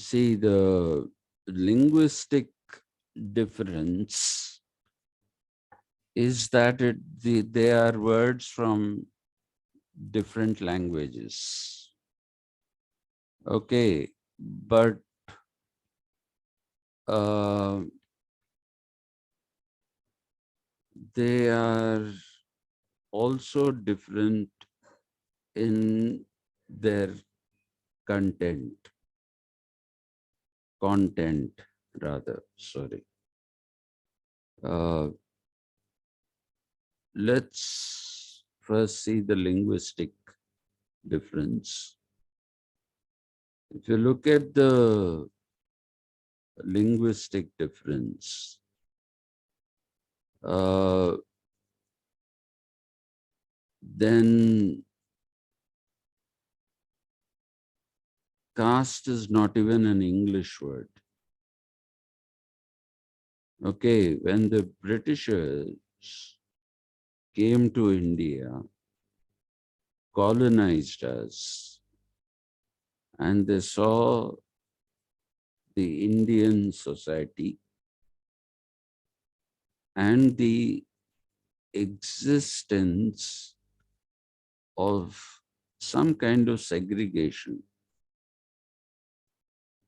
See, the linguistic difference is that they are words from different languages. Okay, but uh, they are also different in their content, content rather, sorry. Uh, let's first see the linguistic difference. If you look at the linguistic difference, then caste is not even an English word. Okay, when the Britishers came to India, colonized us, and they saw the Indian society and the existence of some kind of segregation.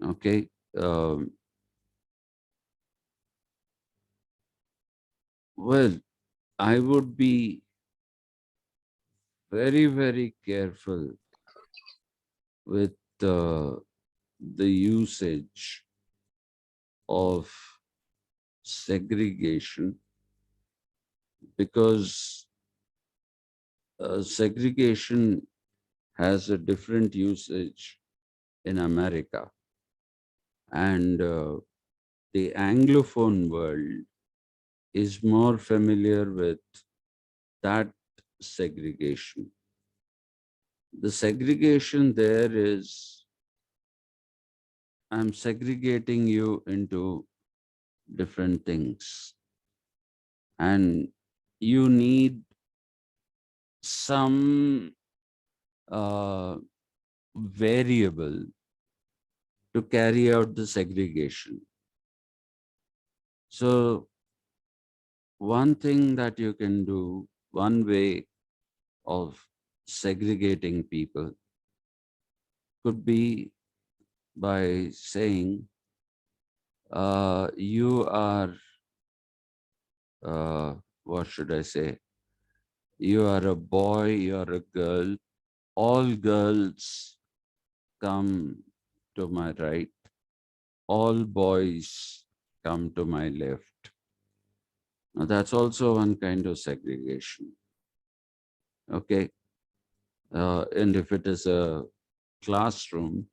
Okay. Well, I would be very, very careful with the usage of segregation, because segregation has a different usage in America, and the Anglophone world is more familiar with that segregation. The segregation there is, I'm segregating you into different things, and you need some variable to carry out the segregation. So one thing that you can do, one way of segregating people could be by saying, you are, what should I say? You are a boy, you are a girl. All girls come to my right. All boys come to my left. Now that's also one kind of segregation. Okay. And if it is a classroom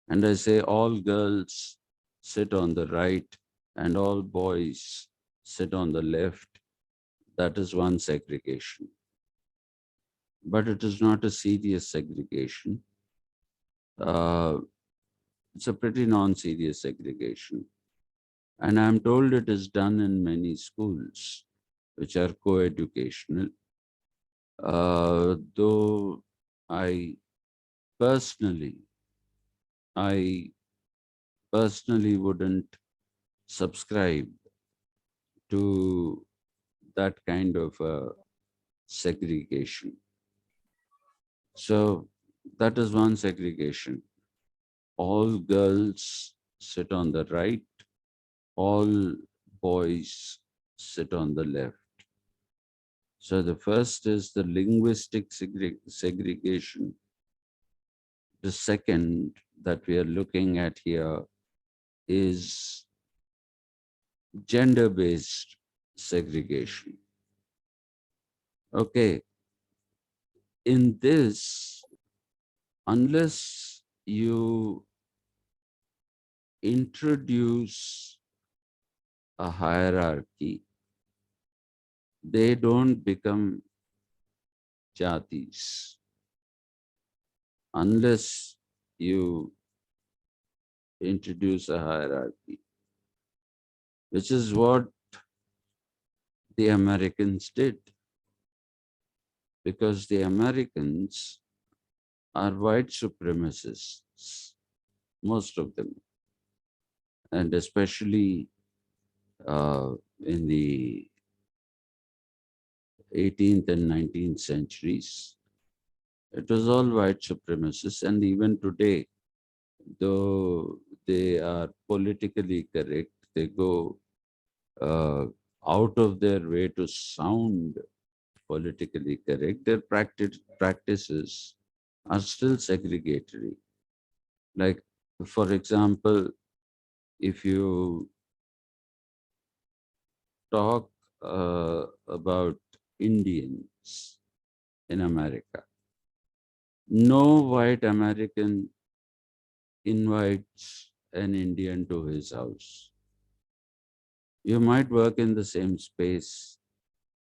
and I say all girls sit on the right and all boys sit on the left, that is one segregation. But it is not a serious segregation. It's a pretty non-serious segregation. And I'm told it is done in many schools, which are co-educational. Though I personally, I personally wouldn't subscribe to that kind of segregation. So that is one segregation. All girls sit on the right, all boys sit on the left. So the first is the linguistic segregation. The second that we are looking at here is gender-based segregation. Okay, in this, unless you introduce a hierarchy, they don't become jatis. Unless you introduce a hierarchy, which is what the Americans did, because the Americans are white supremacists, most of them. and especially in the 18th and 19th centuries, it was all white supremacists. And even today, though they are politically correct, they go uh, out of their way to sound politically correct, their practices are still segregatory. Like, for example, if you talk about Indians in America, no white American invites an Indian to his house. You might work in the same space,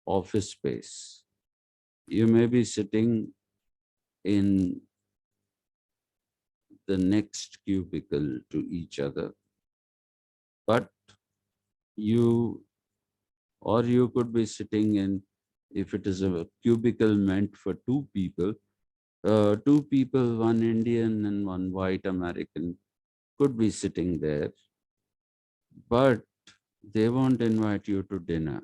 office space. You may be sitting in the next cubicle to each other, but you, or you could be sitting in, if it is a cubicle meant for two people, one Indian and one white American could be sitting there, but they won't invite you to dinner.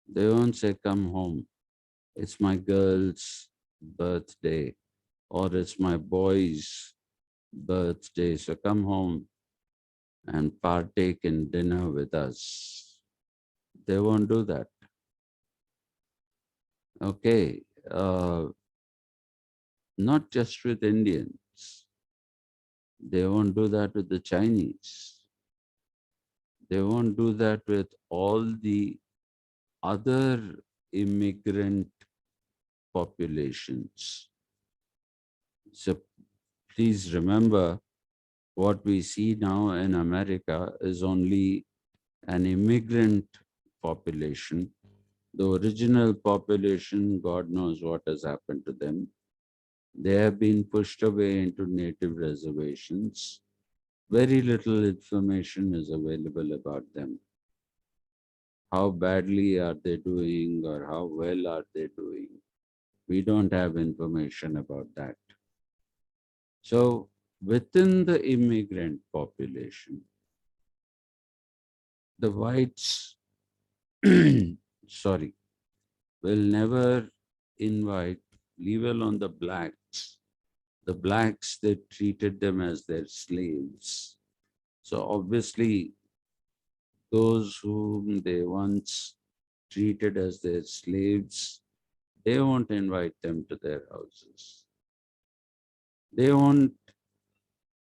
They won't say, come home. It's my girl's birthday, or it's my boy's birthday. So come home and partake in dinner with us. They won't do that. Okay. Not just with Indians. They won't do that with the Chinese. They won't do that with all the other immigrant populations. So please remember, what we see now in America is only an immigrant population. The original population, God knows what has happened to them. They have been pushed away into native reservations. Very little information is available about them. How badly are they doing or how well are they doing? We don't have information about that. So within the immigrant population, the whites, sorry, will never invite, leave alone the blacks. The blacks, they treated them as their slaves. So obviously, those whom they once treated as their slaves, they won't invite them to their houses. They won't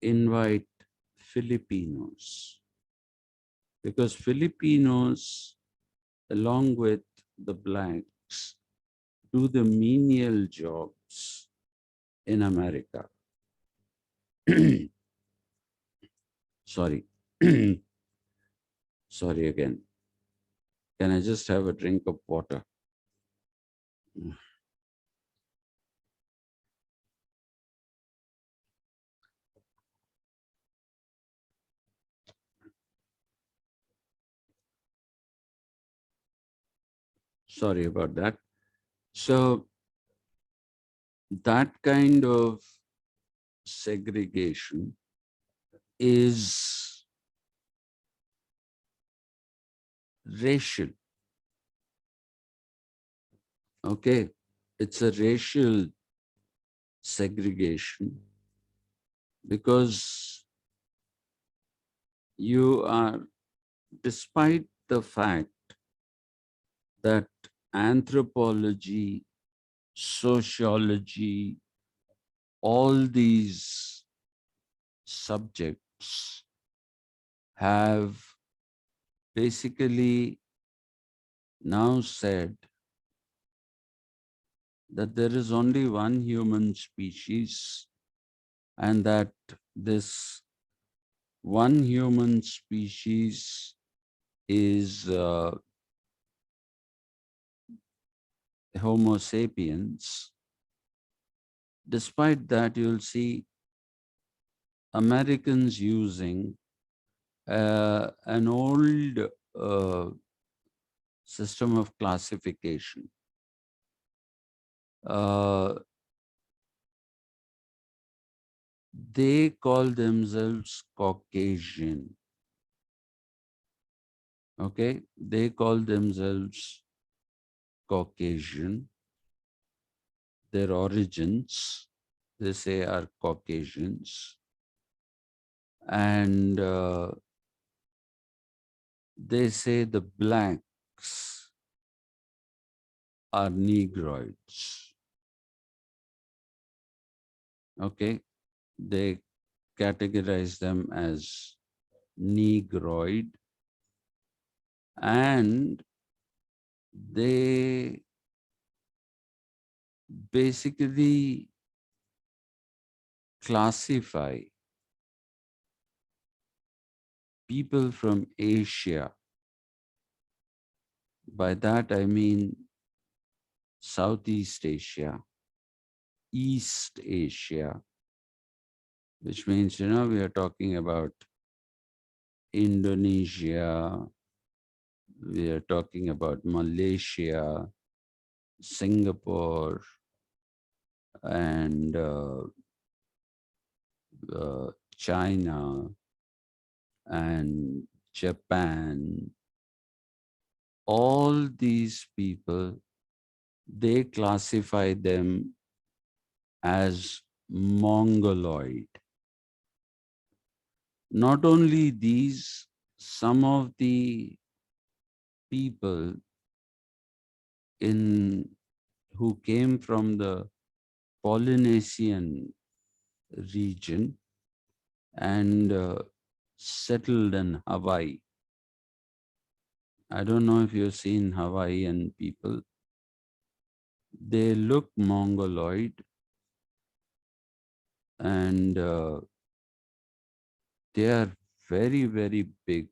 invite Filipinos because Filipinos, along with the blacks, do the menial jobs in America. Sorry. Sorry again. Can I just have a drink of water? Sorry about that. So that kind of segregation is racial. Okay. It's a racial segregation because you are, despite the fact that anthropology, sociology, all these subjects have basically now said that there is only one human species and that this one human species is Homo sapiens. Despite that, you'll see Americans using an old system of classification. they call themselves Caucasian. Okay, they call themselves Caucasian. Their origins, they say, are Caucasians. And they say the blacks are Negroids. Okay, they categorize them as Negroid, and they basically classify people from Asia. By that I mean Southeast Asia, East Asia, which means, we are talking about Indonesia, we are talking about Malaysia, Singapore, and China, and Japan. All these people, they classify them as Mongoloid. Not only these, some of the people in who came from the Polynesian region and settled in Hawaii. I don't know if you've seen Hawaiian people. They look Mongoloid, and they are very, very big.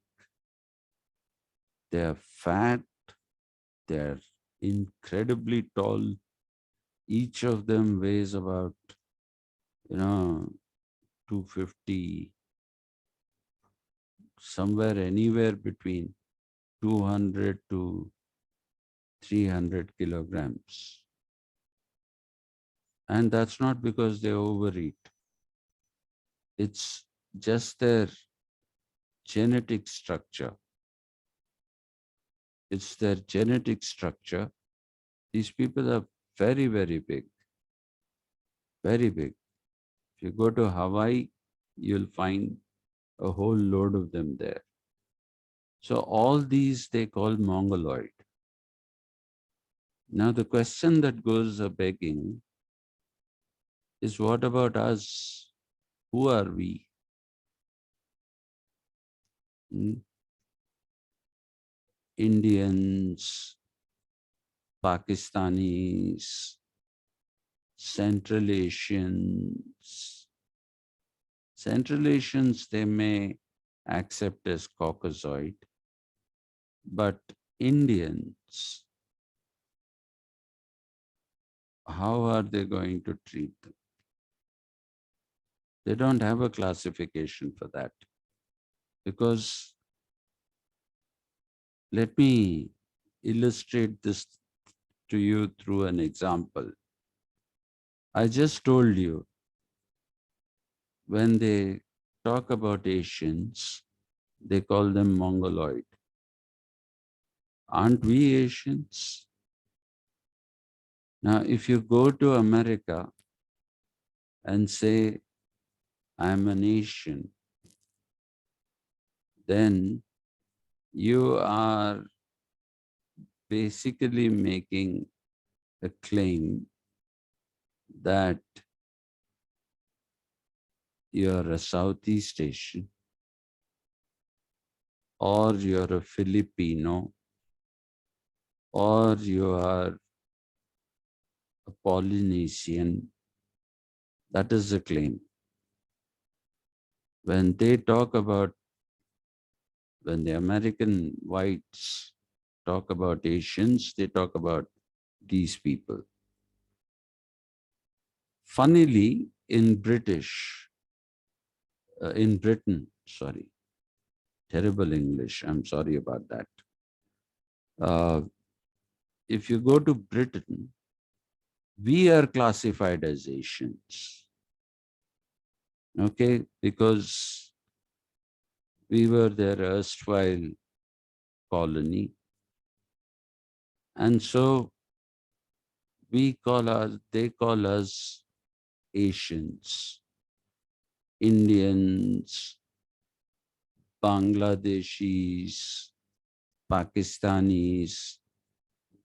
They are fat. They are incredibly tall. Each of them weighs about, 250, somewhere anywhere between 200 to 300 kilograms. And that's not because they overeat. It's just their genetic structure. It's their genetic structure. These people are very, very big, very big. If you go to Hawaii, you'll find a whole load of them there. So all these they call Mongoloid. Now the question that goes a begging is, what about us? Who are we? Hmm? Indians, Pakistanis, Central Asians. Central Asians they may accept as Caucasoid, but Indians, how are they going to treat them? They don't have a classification for that. Because let me illustrate this to you through an example. I just told you, when they talk about Asians, they call them Mongoloid. Aren't we Asians? Now, if you go to America and say, I'm an Asian, then you are basically making a claim that you're a Southeast Asian, or you're a Filipino, or you are a Polynesian. That is the claim. When they talk about, when the American whites talk about Asians, they talk about these people. Funnily, in Britain, sorry, terrible English, I'm sorry about that. If you go to Britain, we are classified as Asians. Okay, because we were their erstwhile colony. And so they call us Asians, Indians, Bangladeshis, Pakistanis,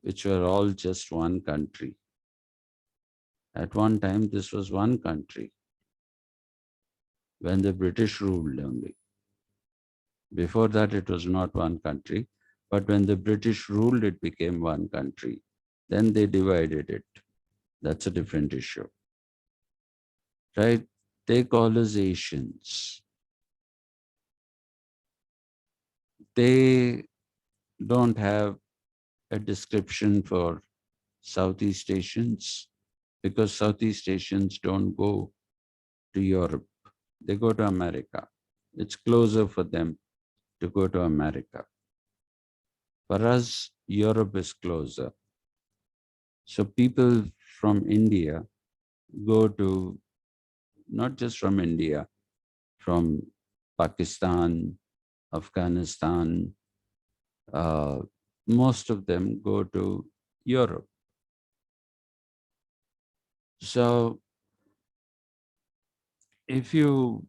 which were all just one country. At one time, this was one country when the British ruled only. Before that, it was not one country. But when the British ruled, it became one country. Then they divided it. That's a different issue, right? They call us Asians. They don't have a description for Southeast Asians because Southeast Asians don't go to Europe. They go to America. It's closer for them to go to America. For us, Europe is closer. So people from India go to, not just from India, from Pakistan, Afghanistan, uh, most of them go to Europe. So if you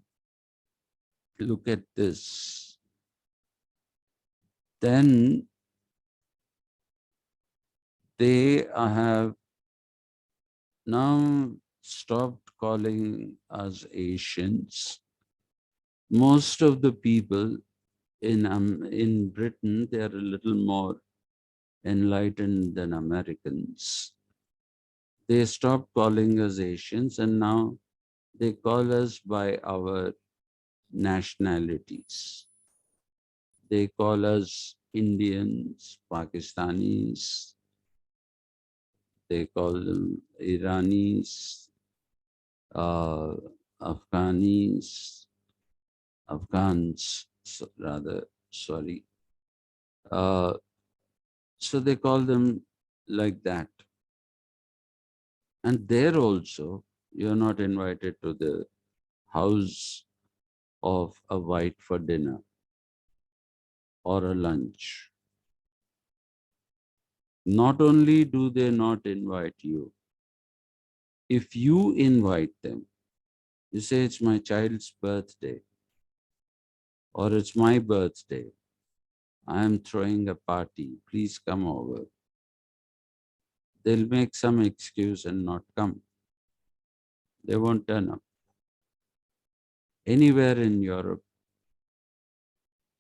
look at this, then they have now stopped calling us Asians. Most of the people in Britain, they are a little more enlightened than Americans. They stopped calling us Asians and now they call us by our nationalities. They call us Indians, Pakistanis, they call them Iranis, uh, Afghanis, Afghans, rather, sorry. Uh, so they call them like that. And there also, you're not invited to the house of a white for dinner or a lunch. Not only do they not invite you, if you invite them, you say it's my child's birthday or it's my birthday, I am throwing a party, please come over. They'll make some excuse and not come. They won't turn up. Anywhere in Europe,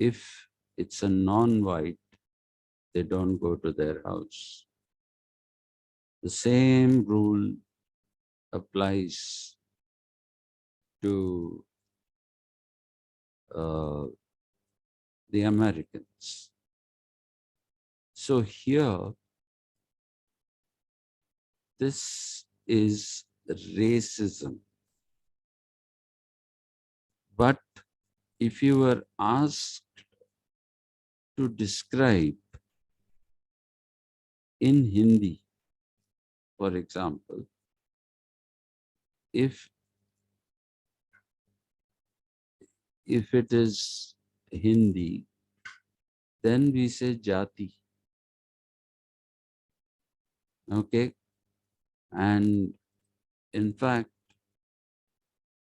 if it's a non-white, they don't go to their house. The same rule applies to uh, the Americans. So here, this is racism. But if you were asked to describe in Hindi, for example, if it is Hindi, then we say jati. Okay. And in fact,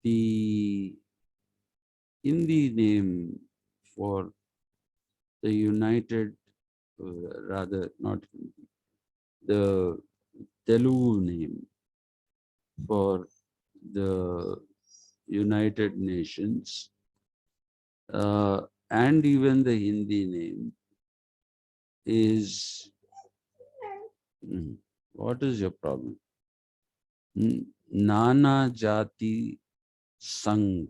the Hindi name for the United, rather not Hindi, the Telugu name for the United Nations, and even the Hindi name is, what is your problem? Nana Jati Sangh.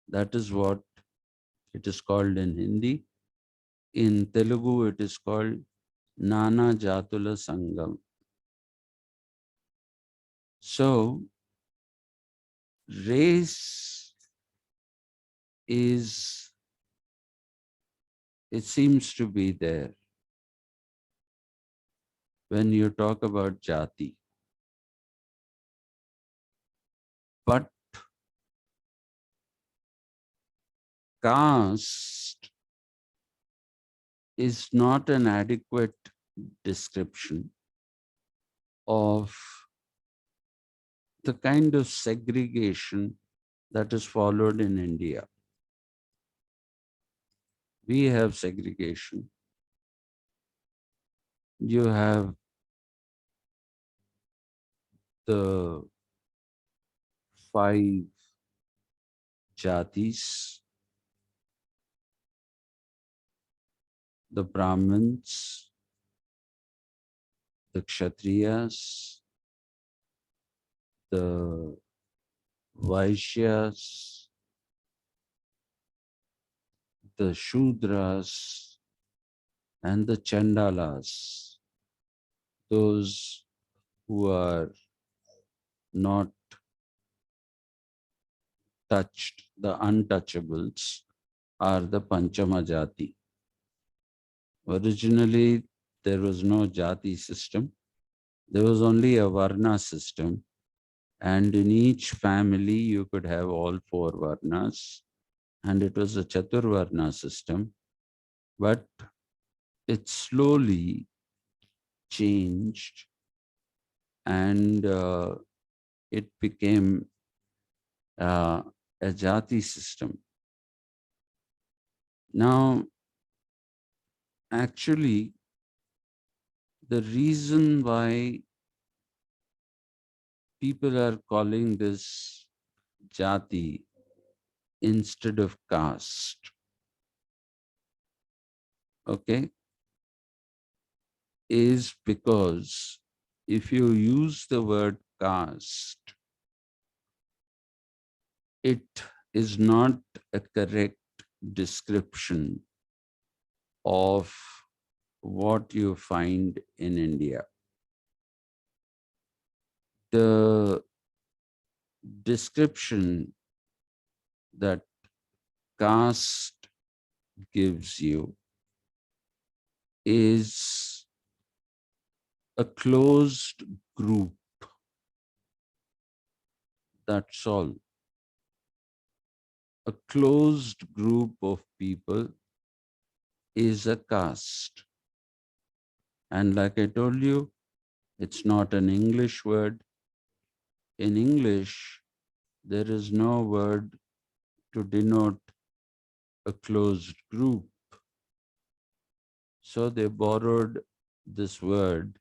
That is what it is called in Hindi. In Telugu, it is called Nana Jatula Sangam. So, race is, it seems to be there when you talk about jati. But caste is not an adequate description of the kind of segregation that is followed in India. We have segregation. You have the 5 jatis, the Brahmins, the Kshatriyas, the Vaishyas, the Shudras, and the Chandalas, those who are not touched, the untouchables, are the Panchama Jati. Originally, there was no Jati system. There was only a Varna system. And in each family, you could have all 4 Varnas. And it was a Chaturvarna system. But it slowly changed and it became a Jati system. Now, actually, the reason why people are calling this Jati instead of caste, okay, is because if you use the word caste, it is not a correct description of what you find in India. The description that caste gives you is a closed group. That's all. A closed group of people is a caste. And like I told you, it's not an English word. In English, there is no word to denote a closed group. So they borrowed this word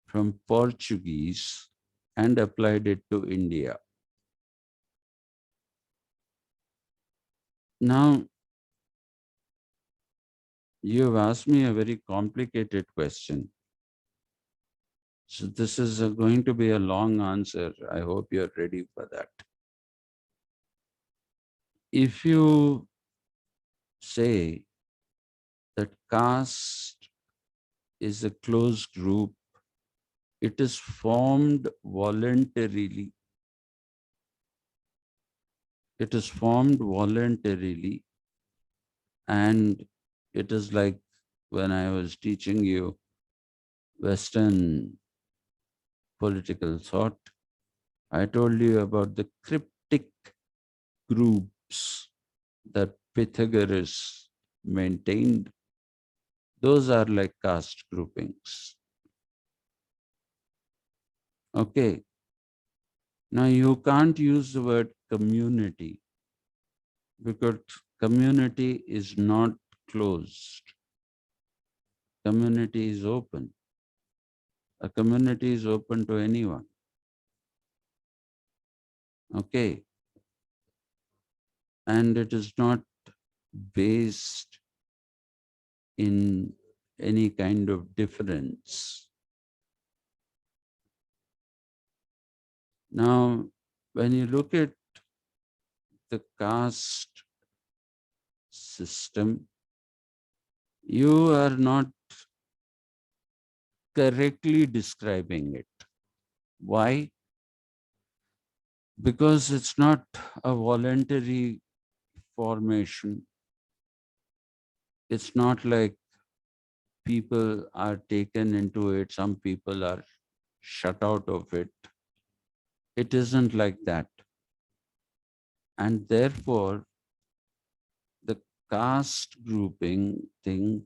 from Portuguese and applied it to India. Now, you have asked me a very complicated question. So this is going to be a long answer. I hope you're ready for that. If you say that caste is a closed group, it is formed voluntarily. It is formed voluntarily, and it is like when I was teaching you Western political thought, I told you about the cryptic groups that Pythagoras maintained. Those are like caste groupings. Okay. Now you can't use the word community because community is not closed. Community is open. A community is open to anyone. Okay. And it is not based in any kind of difference. Now, when you look at the caste system, you are not correctly describing it. Why? Because it's not a voluntary formation. It's not like people are taken into it, some people are shut out of it. It isn't like that. And therefore, caste grouping thing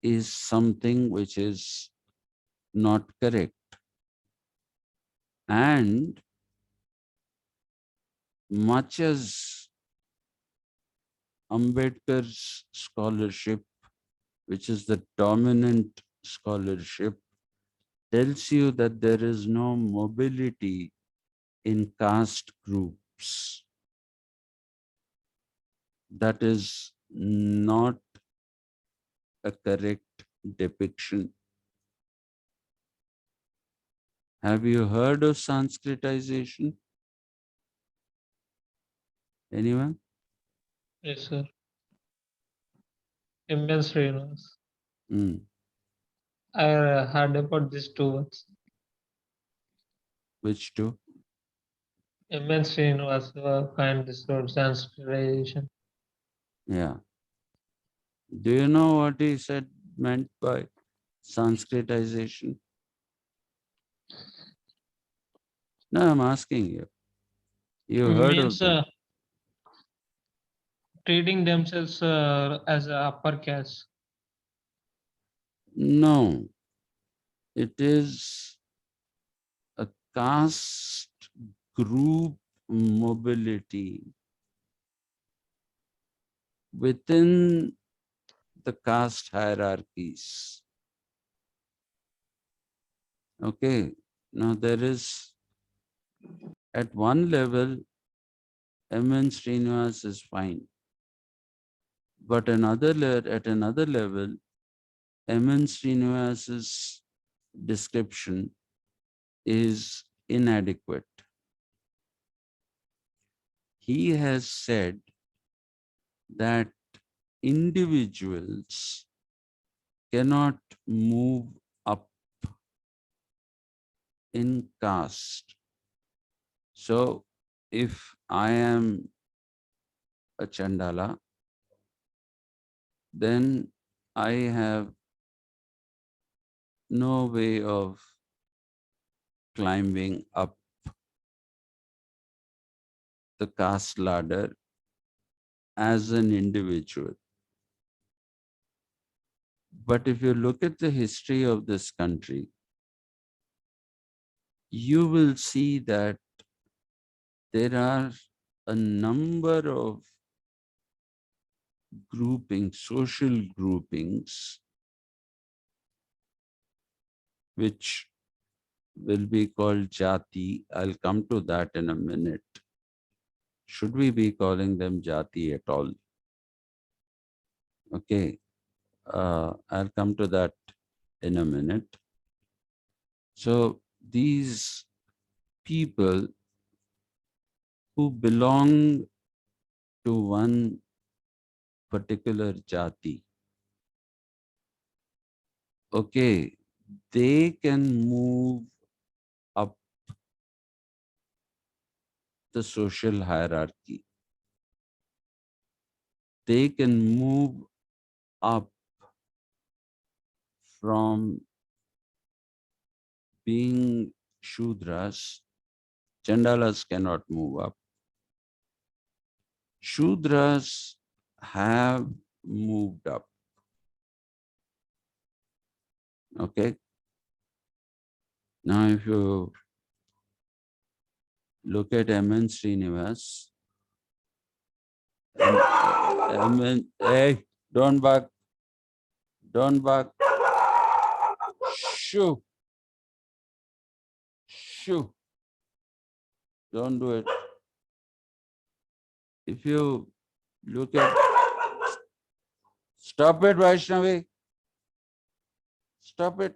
is something which is not correct. And much as Ambedkar's scholarship, which is the dominant scholarship, tells you that there is no mobility in caste groups. That is not a correct depiction. Have you heard of Sanskritization? Anyone? Yes, sir. Immense readers. Mm. I heard about these two words. Which two? Immense was find this word Sanskritization. Yeah. Do you know what he said meant by Sanskritization? No, I'm asking you. You heard of Means them? treating themselves as a upper caste. No, it is a caste group mobility within the caste hierarchies. Okay, now there is at one level, MN Srinivas is fine, but at another level, MN Srinivas's description is inadequate. He has said that individuals cannot move up in caste. So if I am a Chandala, then I have no way of climbing up the caste ladder as an individual. But if you look at the history of this country, you will see that there are a number of groupings, social groupings, which will be called jati. I'll come to that in a minute. Should we be calling them jati at all? Okay, I'll come to that in a minute. So these people who belong to one particular jati, okay, they can move up the social hierarchy. They can move up from being Shudras. Chandalas cannot move up. Shudras have moved up. Okay. Now, if you look at MN Srinivas, MN, hey, don't bark, don't bark. Shoo, shoo, don't do it. If you look at, stop it, Vaishnavi, stop it.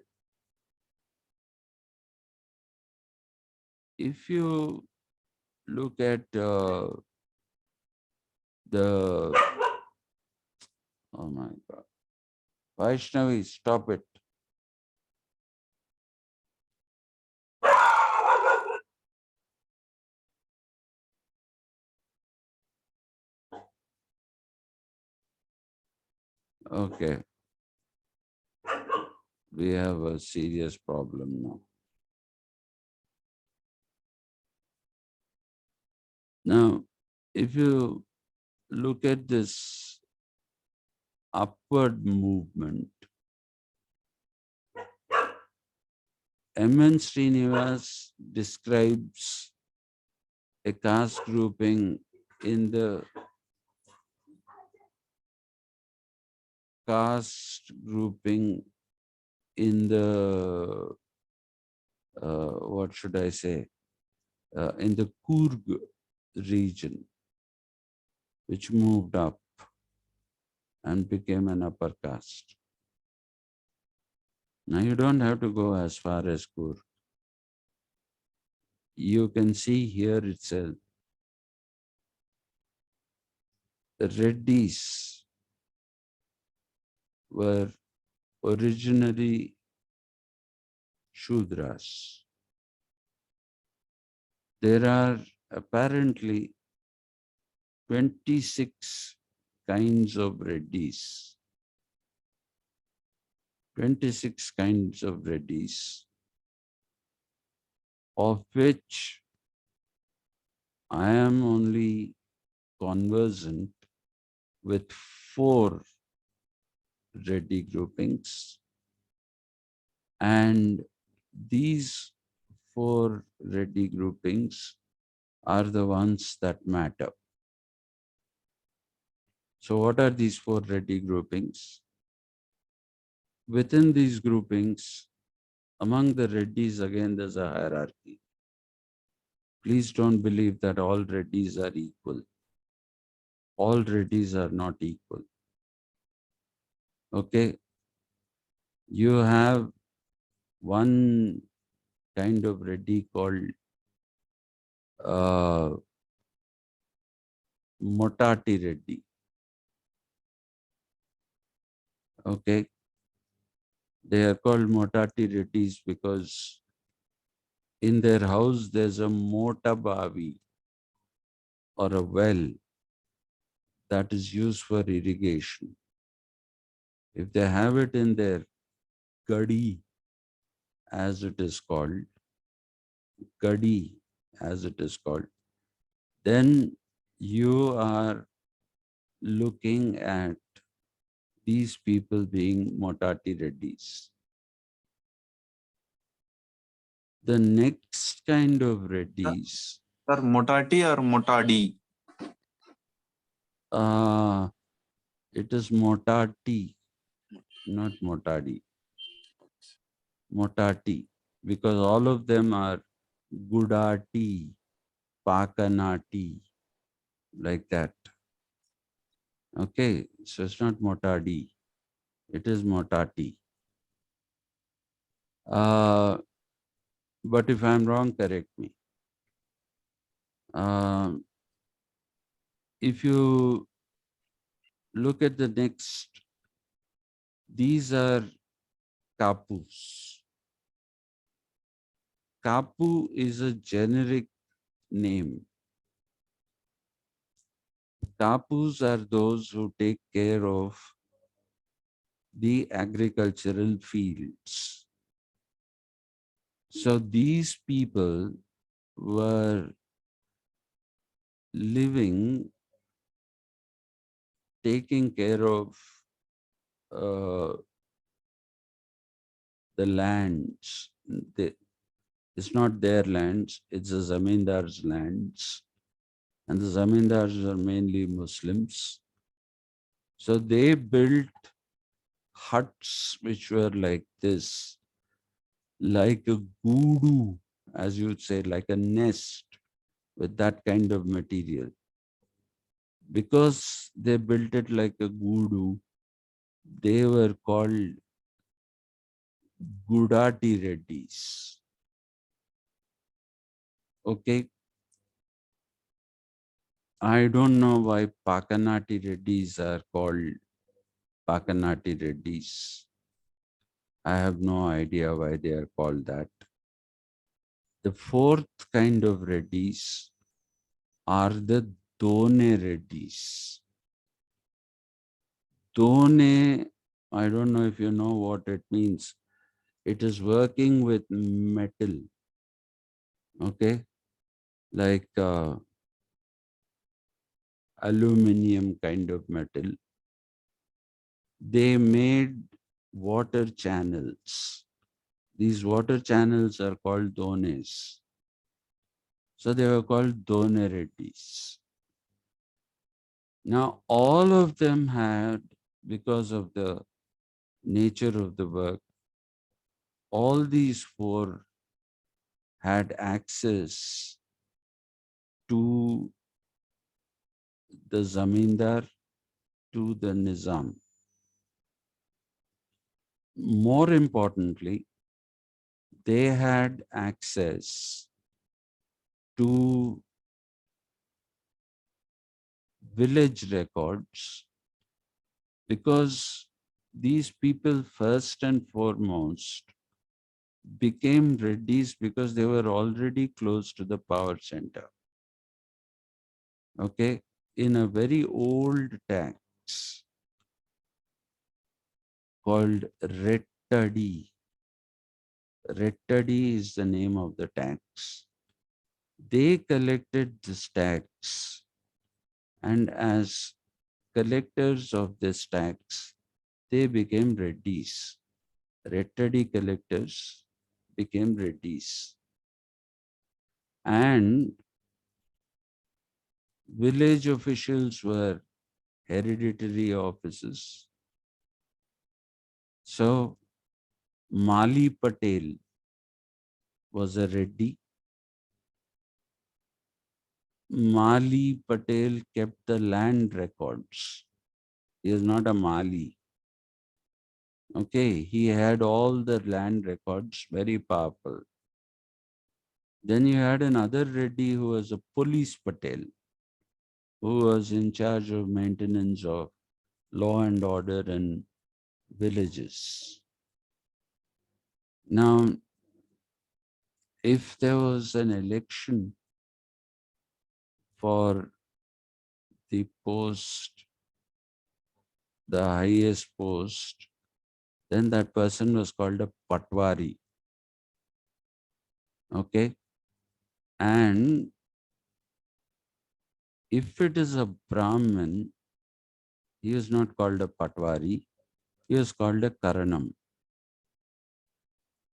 If you look at the, oh my God, Vaishnavi, stop it. Okay, we have a serious problem now. Now, if you look at this upward movement. M.N. Srinivas describes a caste grouping in the caste grouping in the what should I say, in the Coorg region, which moved up and became an upper caste. Now you don't have to go as far as Coorg. You can see here itself, the Reddys were originally Shudras. There are apparently 26 kinds of Reddys. 26 kinds of Reddys, of which I am only conversant with 4 Reddy groupings, and these 4 Reddy groupings are the ones that matter. So what are these 4 Reddy groupings? Within these groupings, among the Reddys, again, there's a hierarchy. Please don't believe that all Reddys are equal. All Reddys are not equal. Okay? You have one kind of Reddy called Motati Reddy. Okay? They are called Motati Reddys because in their house there's a mota bavi or a well that is used for irrigation. If they have it in their gadi, as it is called, gadi as it is called, then you are looking at these people being Motati Reddys. The next kind of Reddys, Sir, Motati or Motadi? it is Motati, not Motadi. Motati, because all of them are Gudati, Pakanati, like that. Okay, so it's not Motadi, it is Motati. But if I'm wrong, correct me. If you look at the next, these are Kapus. Kapu is a generic name. Kapus are those who take care of the agricultural fields. So these people were living, taking care of uh, the lands. It's not their lands, it's the Zamindar's lands. And the Zamindars are mainly Muslims. So they built huts which were like this, like a gudu, as you would say, like a nest with that kind of material. Because they built it like a gudu, they were called Gudati Reddys. Okay. I don't know why Pakanati Reddys are called Pakanati Reddys. I have no idea why they are called that. The 4th kind of Reddys are the Done Reddys. Done, I don't know if you know what it means. It is working with metal, okay, like aluminum kind of metal. they made water channels. These water channels are called dones. So they were called donereddis. Now, all of them had, because of the nature of the work, all these four had access to the zamindar, to the nizam. More importantly, they had access to village records, because these people first and foremost became reddis because they were already close to the power center. Okay, in a very old tax called Rettadi. Rettadi is the name of the tax. They collected this tax, and as collectors of this tax, they became reddis. Rettadi collectors became reddis. And village officials were hereditary offices. So Mali Patel was a Reddy. Mali Patel kept the land records. He is not a Mali. Okay, he had all the land records, very powerful. Then you had another Reddy who was a police Patel, who was in charge of maintenance of law and order in villages. Now, if there was an election for the post, the highest post, then that person was called a Patwari. Okay. And if it is a Brahmin, he is not called a Patwari, he is called a Karanam.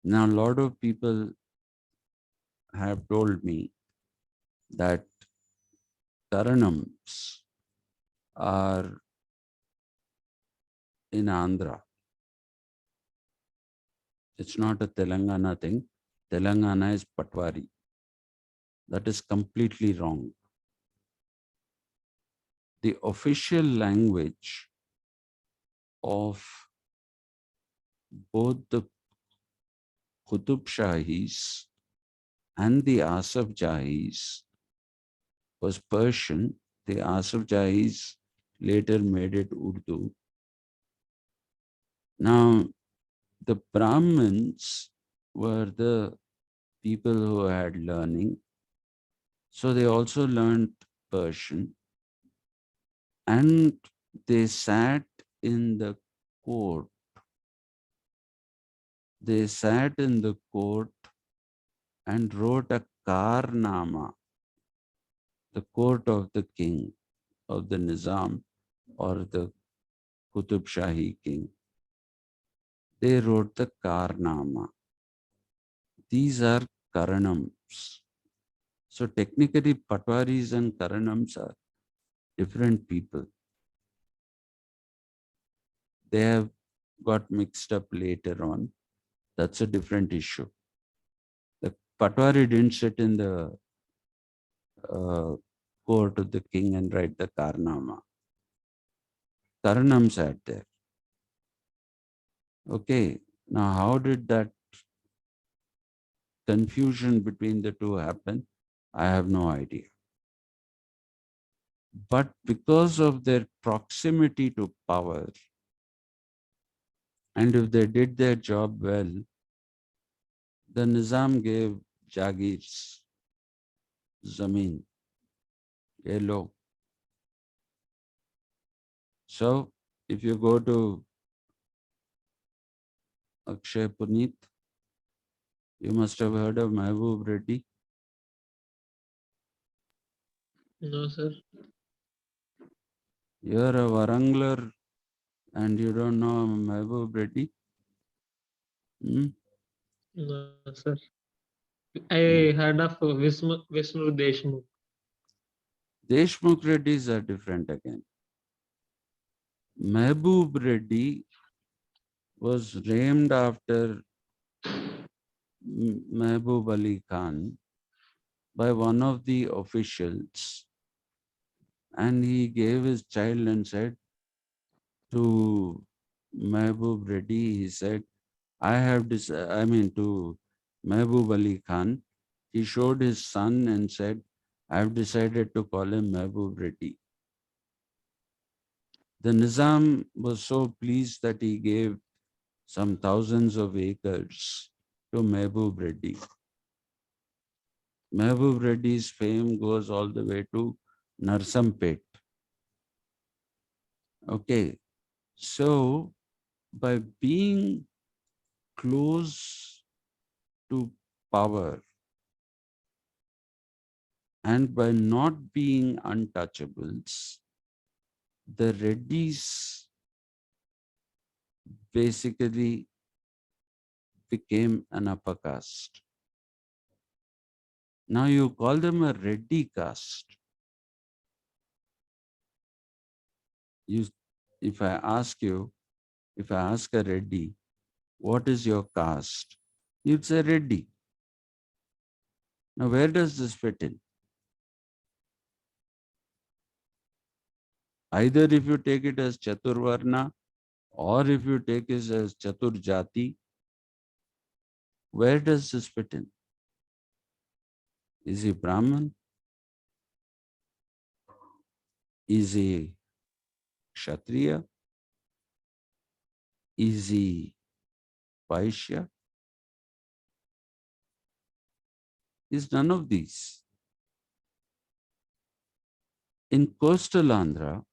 Now, a lot of people have told me that Karanams are in Andhra. It's not a Telangana thing. Telangana is Patwari. That is completely wrong. The official language of both the Qutub Shahis and the Asaf Jahis was Persian. The Asaf Jahis later made it Urdu. Now, the Brahmins were the people who had learning. So they also learned Persian, and they sat in the court. They sat in the court and wrote a Karnama, the court of the king, of the Nizam or the Qutub Shahi king. They wrote the Karnama. These are Karanams. So technically, Patwaris and Karanams are different people. They have got mixed up later on. That's a different issue. The Patwari didn't sit in the court of the king and write the Karnama. Karanam sat there. Okay, now how did that confusion between the two happen? I have no idea. But because of their proximity to power, and if they did their job well, the Nizam gave Jagirs, Zameen, yellow. So if you go to Akshay Puneet, you must have heard of Mehboob Reddy. No, sir. You're a Warangler And you don't know Mehboob Reddy? Hmm? No, sir. Hmm. I heard of Vishnu Deshmukh. Deshmukh Reddys are different again. Mehboob Reddy was named after Mehboob Ali Khan by one of the officials, and he gave his child and said to Mehboob Reddy, he said, to Mehboob Ali Khan, he showed his son and said, I have decided to call him Mehboob Reddy. The Nizam was so pleased that he gave some thousands of acres to Mehboob Reddy. Mehboob Reddy's fame goes all the way to Narsampet. Okay, so by being close to power and by not being untouchables, the Reddys basically became an upper caste. Now you call them a Reddy caste. You, if I ask you, if I ask a Reddy, what is your caste? You'd say Reddy. Now where does this fit in? Either if you take it as Chaturvarna or if you take it as Chatur Jati, where does this fit in? Is he Brahman? Is he Kshatriya? Is he Vaishya? Is none of these. In coastal Andhra,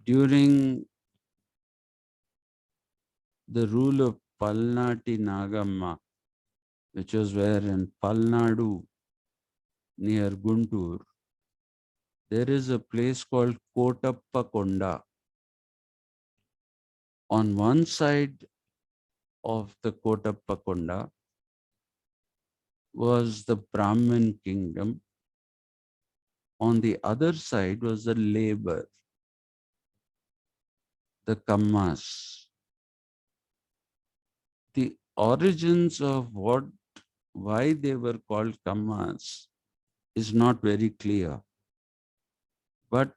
during the rule of Palnati Nagamma, which was where in Palnadu near Guntur, there is a place called Kotappa Konda. On one side of the Kotappa Konda was the Brahmin kingdom. On the other side was the labor, the Kammas. The origins of why they were called Kammas is not very clear. But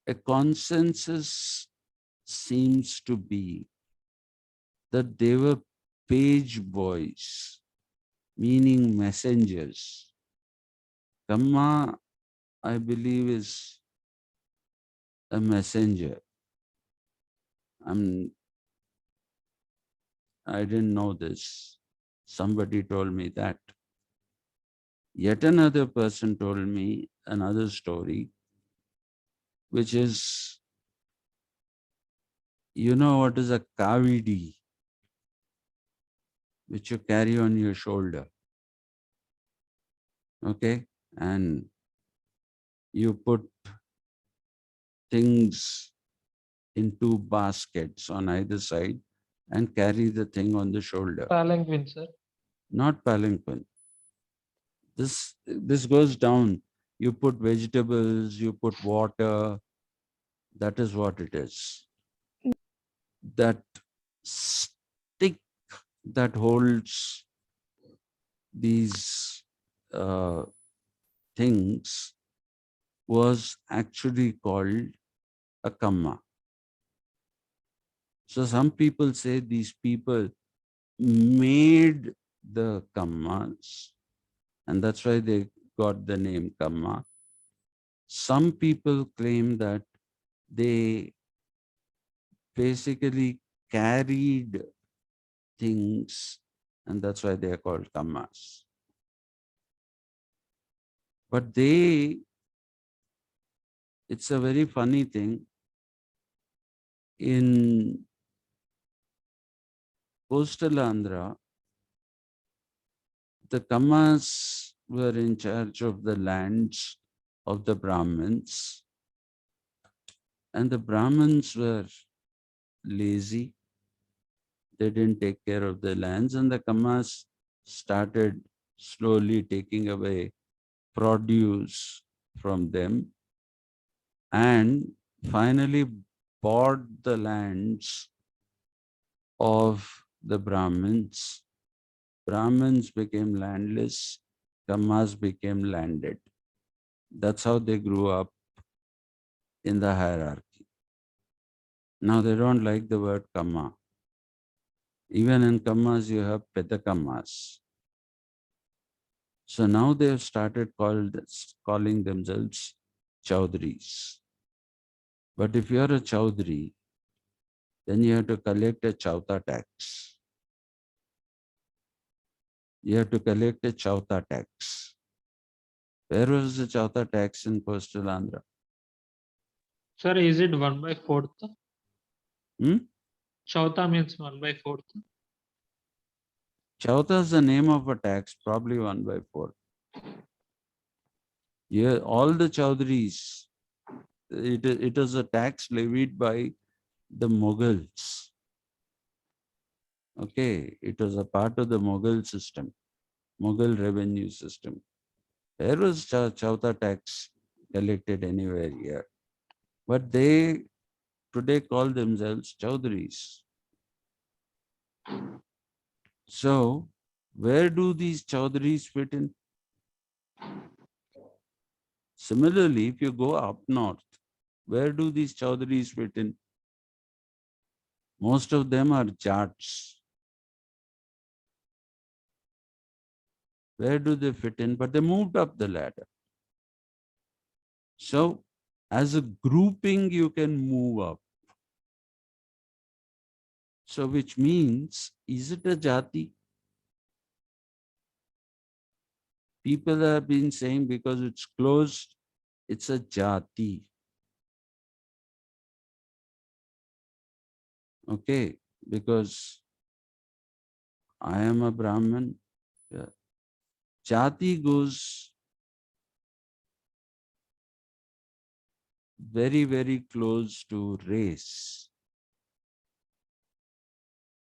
a consensus seems to be that they were page boys, meaning messengers. Kamma, I believe, is a messenger. I didn't know this. Somebody told me that. Yet another person told me another story, which is, you know what is a kavidi, which you carry on your shoulder. Okay? And you put things in two baskets on either side and carry the thing on the shoulder. Palanquin, sir. Not palanquin. This goes down. You put vegetables, you put water. That is what it is. That stick that holds these uh, things was actually called a kamma. So some people say these people made the kammas, and that's why they got the name kamma. Some people claim that they basically carried things, and that's why they are called kammas. But it's a very funny thing. In coastal Andhra, the kammas were in charge of the lands of the Brahmins, And the Brahmins were lazy. They didn't take care of their lands, and the Kammas started slowly taking away produce from them and finally bought the lands of the Brahmins. Brahmins became landless, Kammas became landed. That's how they grew up in the hierarchy. Now they don't like the word Kamma. Even in Kammas, you have Petakammas. So now they have started calling themselves Chaudhries. But if you are a Chaudhry, then you have to collect a Chauta tax. You have to collect a Chauta tax. Where was the Chauta tax in coastal Andhra? Sir, is it 1/4? Hmm? Chauta means 1/4. Chauta is the name of a tax, probably 1/4. Yeah, all the Chaudhries, it is a tax levied by the Mughals. Okay, it was a part of the Mughal system, Mughal revenue system. There was Chauta tax collected anywhere here. But they today call themselves Chaudhries. So, where do these Chaudhries fit in? Similarly, if you go up north, where do these Chaudhries fit in? Most of them are Jats. Where do they fit in? But they moved up the ladder. So, as a grouping, you can move up. So, which means, is it a jati? People have been saying because it's closed, it's a jati. Okay, because I am a Brahmin. Yeah. Jati goes very, very close to race.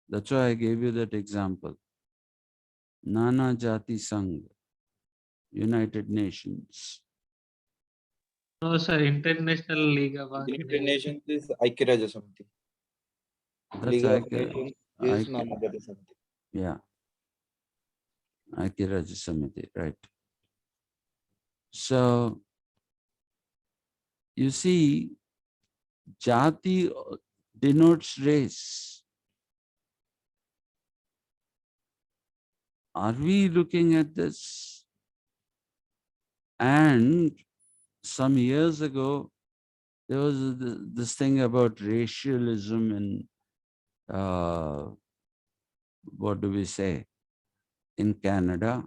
That's why I gave you that example. Nana Jati Sangh, United Nations. No, sir, International League of United Organization. Nations is Aikyarajya Samiti. That's League of Aikyarajya Nations is Namagata Samiti. yeah, Aikyarajya Samiti, right. So, you see, Jati denotes race. Are we looking at this? And some years ago, there was this thing about racialism in, what do we say, in Canada,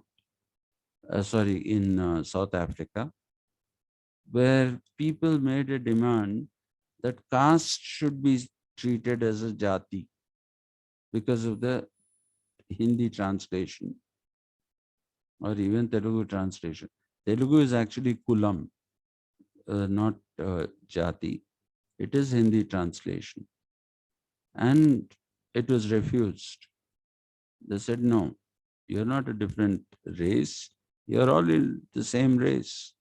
sorry, in South Africa, where people made a demand that caste should be treated as a jati because of the Hindi translation or even Telugu translation. Telugu is actually kulam, not jati. It is Hindi translation. And it was refused. They said, no, you're not a different race. You're all in the same race.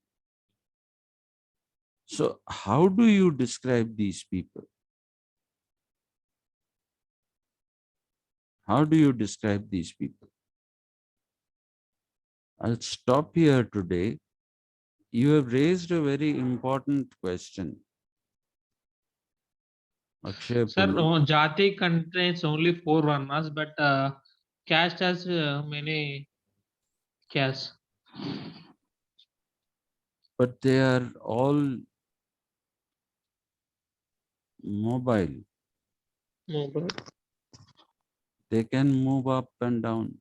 So how do you describe these people? How do you describe these people? I'll stop here today. You have raised a very important question. Akshay Sir, Pullu. Jati contains only 4 varnas, but caste has many castes. But they are all mobile. No, but They can move up and down.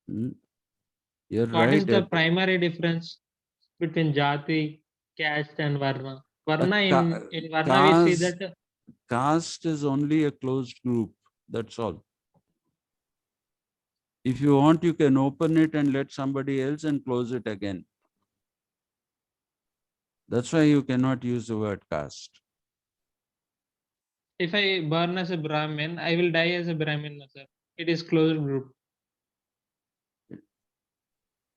Hmm? You're what is right. the primary difference between Jati, caste, and Varna? A Varna in Varna we see caste, that caste is only a closed group. That's all. If you want, you can open it and let somebody else and close it again. That's why you cannot use the word caste. If I burn as a Brahmin, I will die as a Brahmin, sir. It is closed group.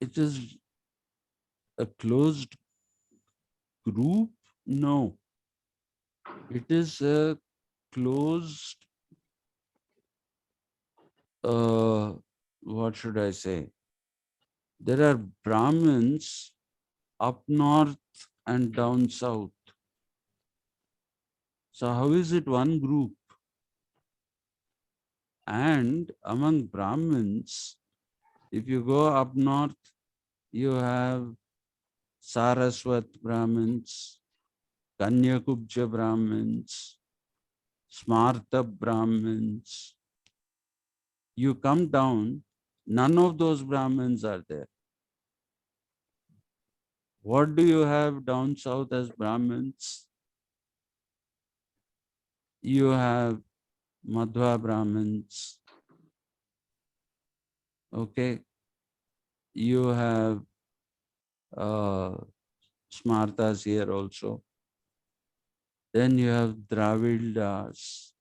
It is a closed group? No. It is a closed, what should I say? There are Brahmins up north and down south. So how is it one group? And among Brahmins, if you go up north, you have Saraswat Brahmins, Kanyakubja Brahmins, Smarta Brahmins. You come down, none of those Brahmins are there. What do you have down south as Brahmins? You have Madhva Brahmins. Okay. You have Smartas here also. Then you have Dravidas.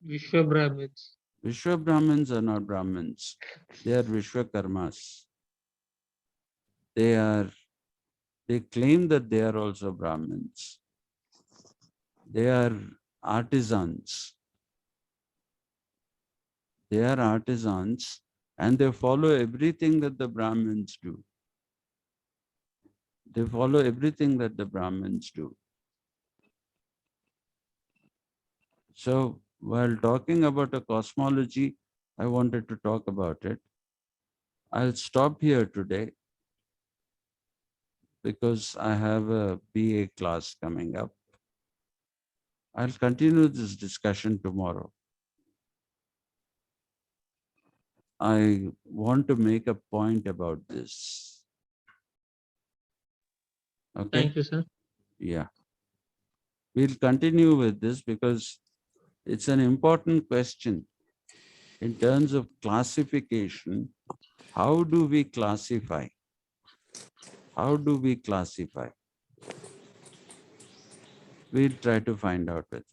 Vishwa Brahmins. Vishwa Brahmins are not Brahmins. They are Vishwakarmas. They claim that they are also Brahmins. They are artisans. They are artisans and they follow everything that the Brahmins do. They follow everything that the Brahmins do. So while talking about a cosmology, I wanted to talk about it. I'll stop here today because I have a BA class coming up. I'll continue this discussion tomorrow. I want to make a point about this. Okay? Thank you, sir. Yeah. We'll continue with this because it's an important question in terms of classification. How do we classify? How do we classify? We'll try to find out with.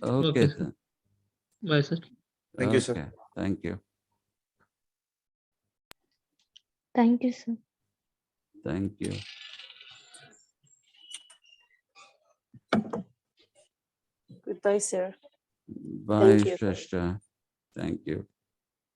Okay, Okay, sir. then. Bye, sir. Thank you, sir. Okay, thank you. Thank you, sir. Thank you. Goodbye, sir. Bye, Thank you. Shrestha. Thank you.